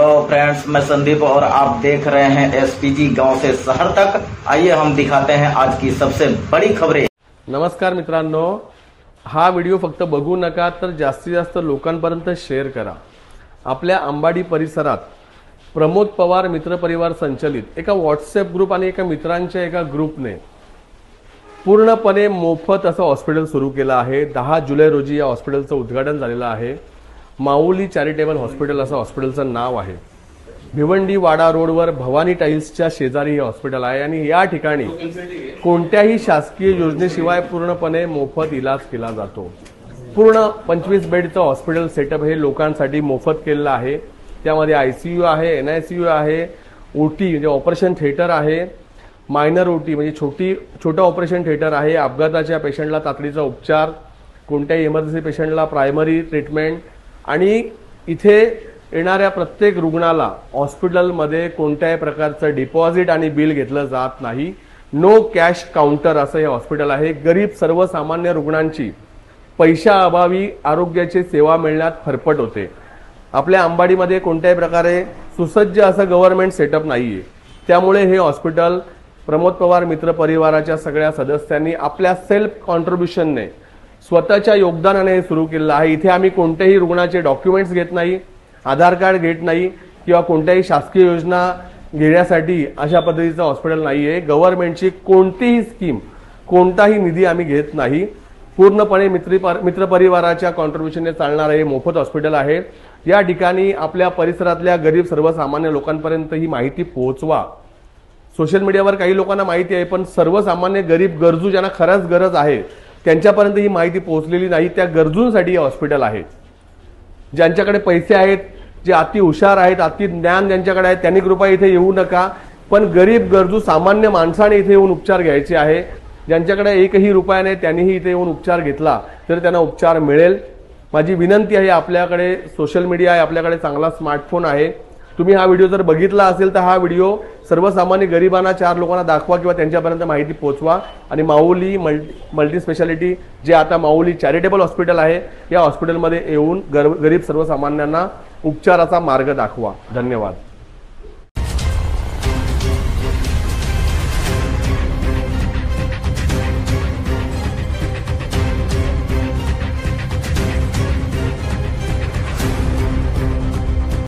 Hello friends, मैं संदीप और आप देख रहे हैं एसपीजी गांव से शहर तक। आइए हम दिखाते हैं आज की सबसे बड़ी खबरें। नमस्कार मित्रांनो, हा व्हिडिओ फक्त बघू नका तर जास्तीत जास्त लोकांपर्यंत शेअर करा। आपल्या अंबाडी परिसरात प्रमोद पवार मित्र परिवार संचलित एका व्हॉट्सअप ग्रुप आणि एका मित्रांच्या एका ग्रुपने पूर्णपणे मोफत असं हॉस्पिटल सुरू केलं आहे। 10 जुलै रोजी या हॉस्पिटलचं उद्घाटन झालेलं आहे। माऊली चॅरिटेबल हॉस्पिटल असं हॉस्पिटलचं नाव आहे। भिवंडी वाडा रोडवर भवानी टाइल्सच्या शेजारी हे हॉस्पिटल आहे आणि या ठिकाणी कोणत्याही शासकीय योजनेशिवाय पूर्णपणे मोफत इलाज केला जातो। पूर्ण 25 बेडचं हॉस्पिटल सेटअप हे लोकांसाठी मोफत केलेलं आहे। त्यामध्ये आयसीयू आहे, एनआयसीयू आहे, ओटी म्हणजे ऑपरेशन थिएटर आहे, मायनर ओटी म्हणजे छोटं ऑपरेशन थिएटर आहे, अपघाताच्या पेशंटला तातडीचा उपचार, कोणत्याही इमर्जन्सी पेशंटला प्रायमरी ट्रीटमेंट आणि इथे येणाऱ्या प्रत्येक रुग्णाला हॉस्पिटलमध्ये कोणत्याही प्रकारचं डिपॉझिट आणि बिल घेतलं जात नाही। नो कॅश काउंटर असं हे हॉस्पिटल आहे। गरीब सर्वसामान्य रुग्णांची पैशाअभावी आरोग्याची सेवा मिळण्यात फरफट होते। आपल्या अंबाडीमध्ये कोणत्याही प्रकारे सुसज्ज असं गव्हर्नमेंट सेटअप नाहीये। त्यामुळे हे हॉस्पिटल प्रमोद पवार मित्र परिवाराच्या सगळ्या सदस्यांनी आपल्या सेल्फ कॉन्ट्रिब्युशनने स्वतःच्या योगदानाने सुरू केलेलं आहे। इथे आम्ही कोणत्याही रुग्णाचे डॉक्युमेंट्स घेत नाही, आधार कार्ड घेत नाही किंवा कोणत्याही शासकीय योजना घेण्यासाठी अशा पद्धतीचं हॉस्पिटल नाहीये। गव्हर्नमेंटची कोणतीही स्कीम, कोणताही निधी आम्ही घेत नाही। पूर्णपणे मित्र परिवाराच्या कॉन्ट्रिब्युशनने चालणारे हे मोफत हॉस्पिटल आहे। या ठिकाणी आपल्या परिसरातल्या गरीब सर्वसामान्य लोकांपर्यंत ही माहिती पोहोचवा। सोशल मीडियावर काही लोकांना माहिती आहे, पण सर्वसामान्य गरीब गरजू ज्यांना खरंच गरज आहे त्यांच्यापर्यंत ही माहिती पोहोचलेली नाही। त्या गरजूंसाठी हे हॉस्पिटल आहे। ज्यांच्याकडे पैसे आहेत, जे अति हुशार आहेत, अति ज्ञान ज्यांच्याकडे आहे, त्यांनी कृपया इथे येऊ नका। पण गरीब गरजू सामान्य माणसाने इथे येऊन उपचार घ्यायचे आहे। ज्यांच्याकडे एकही रुपया नाही त्यांनीही इथे येऊन उपचार घेतला तर त्यांना उपचार मिळेल। माझी विनंती आहे, आपल्याकडे सोशल मीडिया आहे, आपल्याकडे चांगला स्मार्टफोन आहे। तुम्ही हा व्हिडिओ जर बघितला असेल तर हा व्हिडिओ सर्वसामान्य गरिबांना 4 लोकांना दाखवा किंवा त्यांच्यापर्यंत माहिती पोहोचवा। आणि माऊली मल्टी स्पेशालिटी जे आता माऊली चॅरिटेबल हॉस्पिटल आहे, या हॉस्पिटलमध्ये येऊन गरीब सर्वसामान्यांना उपचाराचा मार्ग दाखवा। धन्यवाद।